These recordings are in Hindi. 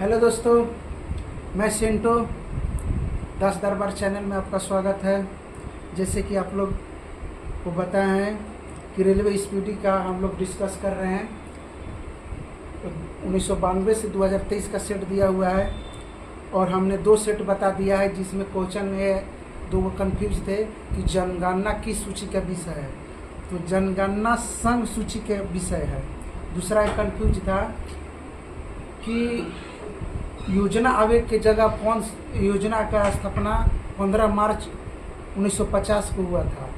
हेलो दोस्तों, मैं सेंटो 10 दरबार चैनल में आपका स्वागत है। जैसे कि आप लोग को बताया है कि रेलवे स्पीडी का हम लोग डिस्कस कर रहे हैं। 1992 से 2023 का सेट दिया हुआ है और हमने 2 सेट बता दिया है, जिसमें क्वेश्चन में 2 कन्फ्यूज थे कि जनगणना किस सूची का विषय है। तो जनगणना संघ सूची के विषय है। दूसरा एक कन्फ्यूज था कि योजना आयोग की जगह कौन योजना का स्थापना 15 मार्च 1950 को हुआ था,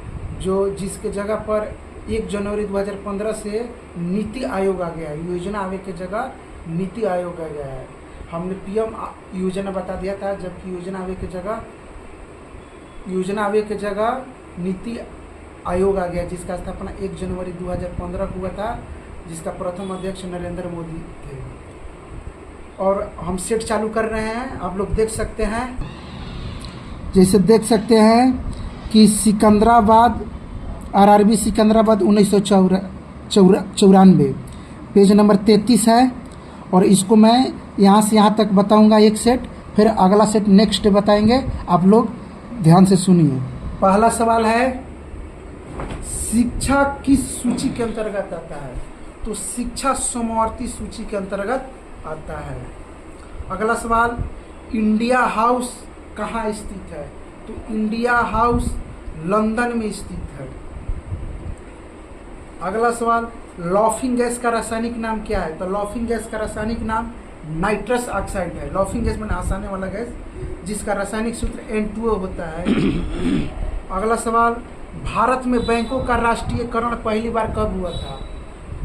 जिसके जगह पर 1 जनवरी 2015 से नीति आयोग आ गया है। योजना आयोग की जगह नीति आयोग आ गया है। हमने पीएम योजना बता दिया था, जबकि योजना आयोग की जगह नीति आयोग आ गया, जिसका स्थापना 1 जनवरी 2015 को हुआ था, जिसका प्रथम अध्यक्ष नरेंद्र मोदी थे। और हम सेट चालू कर रहे हैं, आप लोग देख सकते हैं। जैसे देख सकते हैं कि Secunderabad RRB Secunderabad 1994 page number 33 है। और इसको मैं यहाँ से यहाँ तक बताऊंगा एक सेट, फिर अगला सेट नेक्स्ट बताएंगे। आप लोग ध्यान से सुनिए। पहला सवाल है, शिक्षा किस सूची के अंतर्गत आता है? तो शिक्षा समवर्ती सूची के अंतर्गत आता है। अगला सवाल, इंडिया हाउस कहाँ स्थित है? तो इंडिया हाउस लंदन में स्थित है। अगला सवाल, लॉफिंग गैस का रासायनिक नाम क्या है? तो लॉफिंग गैस का रासायनिक नाम नाइट्रस ऑक्साइड है। लॉफिंग गैस में हंसाने वाला गैस, जिसका रासायनिक सूत्र N2O होता है। अगला सवाल, भारत में बैंकों का राष्ट्रीयकरण पहली बार कब हुआ था?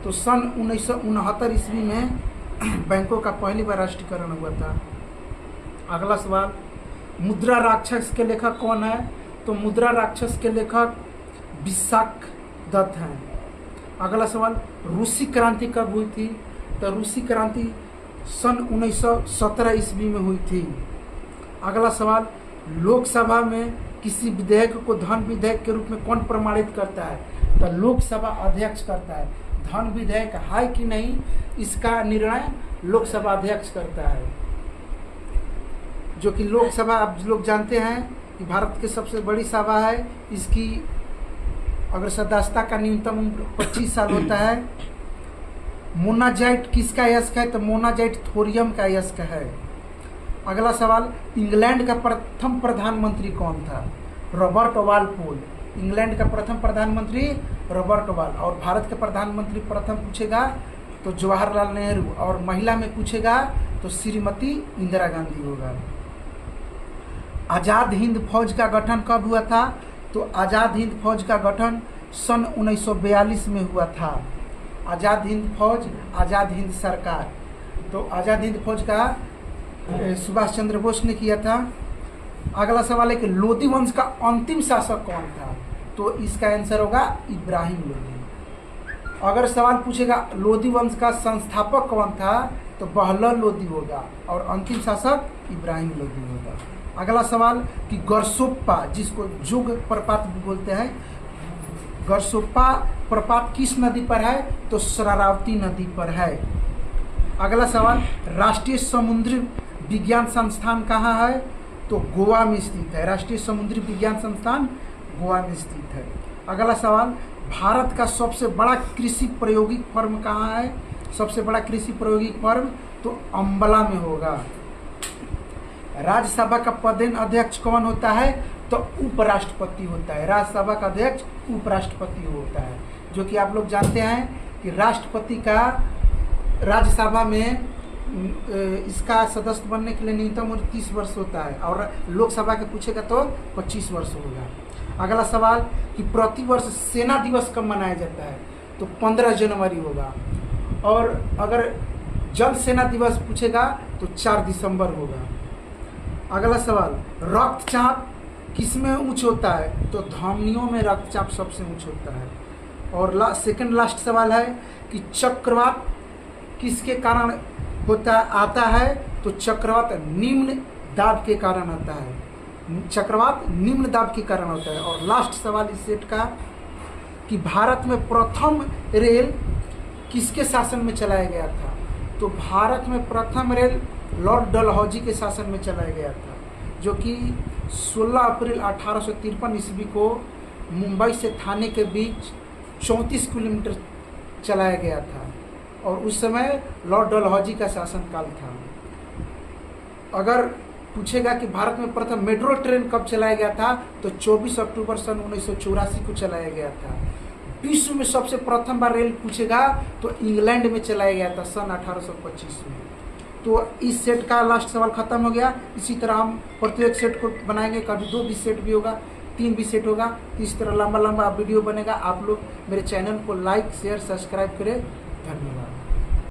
तो सन 1969 ईस्वी में बैंकों का पहली बार राष्ट्रीयकरण हुआ था। अगला सवाल, मुद्रा राक्षस के लेखक कौन है? तो मुद्रा राक्षस के लेखक विशाख दत्त हैं। अगला सवाल, रूसी क्रांति कब हुई थी? तो रूसी क्रांति सन 1917 ईस्वी में हुई थी। अगला सवाल, लोकसभा में किसी विधेयक को धन विधेयक के रूप में कौन प्रमाणित करता है? तो लोकसभा अध्यक्ष करता है। धन विधेयक है कि नहीं, इसका निर्णय लोकसभा अध्यक्ष करता है। जो कि लोकसभा आप लोग जानते हैं कि भारत की सबसे बड़ी सभा है। इसकी अगर सदस्यता का न्यूनतम उम्र 25 साल होता है। मोनाजाइट किसका यस्क है? तो मोनाजाइट थोरियम का यस्क है। अगला सवाल, इंग्लैंड का प्रथम प्रधानमंत्री कौन था? Robert Walpole. इंग्लैंड का प्रथम प्रधानमंत्री रॉबर्ट वाल। और भारत के प्रधानमंत्री प्रथम पूछेगा तो जवाहरलाल नेहरू, और महिला में पूछेगा तो श्रीमती इंदिरा गांधी होगा। आज़ाद हिंद फौज का गठन कब हुआ था? तो आज़ाद हिंद फौज का गठन सन 1942 में हुआ था। आज़ाद हिंद फौज, आज़ाद हिंद सरकार। तो आज़ाद हिंद फौज का सुभाष चंद्र बोस ने किया था। अगला सवाल है कि लोदी वंश का अंतिम शासक कौन था? तो इसका आंसर होगा इब्राहिम लोदी। अगर सवाल पूछेगा लोदी वंश का संस्थापक कौन था, तो बहलोल लोदी होगा, और अंतिम शासक इब्राहिम लोदी होगा। अगला सवाल कि गरसोप्पा, जिसको जुग प्रपात भी बोलते हैं, गरसोप्पा प्रपात किस नदी पर है? तो शरावती नदी पर है। अगला सवाल, राष्ट्रीय समुद्री विज्ञान संस्थान कहाँ है? तो गोवा में स्थित है। राष्ट्रीय समुद्री विज्ञान संस्थान गोवा में स्थित है। अगला सवाल, भारत का सबसे बड़ा कृषि प्रायोगिक फर्म कहाँ है? सबसे बड़ा कृषि प्रायोगिक फर्म तो अम्बाला में होगा। राज्यसभा का पदेन अध्यक्ष कौन होता है? तो उपराष्ट्रपति होता है। राज्यसभा का अध्यक्ष उपराष्ट्रपति होता है, जो कि आप लोग जानते हैं कि राष्ट्रपति का राज्यसभा में इसका सदस्य बनने के लिए न्यूनतम उम्र 30 वर्ष होता है, और लोकसभा के पूछेगा तो 25 वर्ष होगा। अगला सवाल कि प्रतिवर्ष सेना दिवस कब मनाया जाता है? तो 15 जनवरी होगा। और अगर जल सेना दिवस पूछेगा तो 4 दिसंबर होगा। अगला सवाल, रक्तचाप किस में उच्च होता है? तो धमनियों में रक्तचाप सबसे उच्च होता है। और सेकंड लास्ट सवाल है कि चक्रवात किसके कारण आता है? तो चक्रवात निम्न दाब के कारण आता है। चक्रवात निम्न दाब के कारण होता है। और लास्ट सवाल इस सेट का कि भारत में प्रथम रेल किसके शासन में चलाया गया था? तो भारत में प्रथम रेल लॉर्ड डलहौजी के शासन में चलाया गया था, जो कि 16 अप्रैल 1853 ईस्वी को मुंबई से थाने के बीच 34 किलोमीटर चलाया गया था, और उस समय लॉर्ड डलहौजी का शासनकाल था। अगर पूछेगा कि भारत में प्रथम मेट्रो ट्रेन कब चलाया गया था, तो 24 अक्टूबर सन 1984 को चलाया गया था। विश्व में सबसे प्रथम बार रेल पूछेगा तो इंग्लैंड में चलाया गया था सन 1825 में। तो इस सेट का लास्ट सवाल खत्म हो गया। इसी तरह हम प्रत्येक सेट को बनाएंगे, कभी 2 भी सेट भी होगा, 3 भी सेट होगा। तो इस तरह लंबा लंबा वीडियो बनेगा। आप लोग मेरे चैनल को लाइक शेयर सब्सक्राइब करें। धन्यवाद।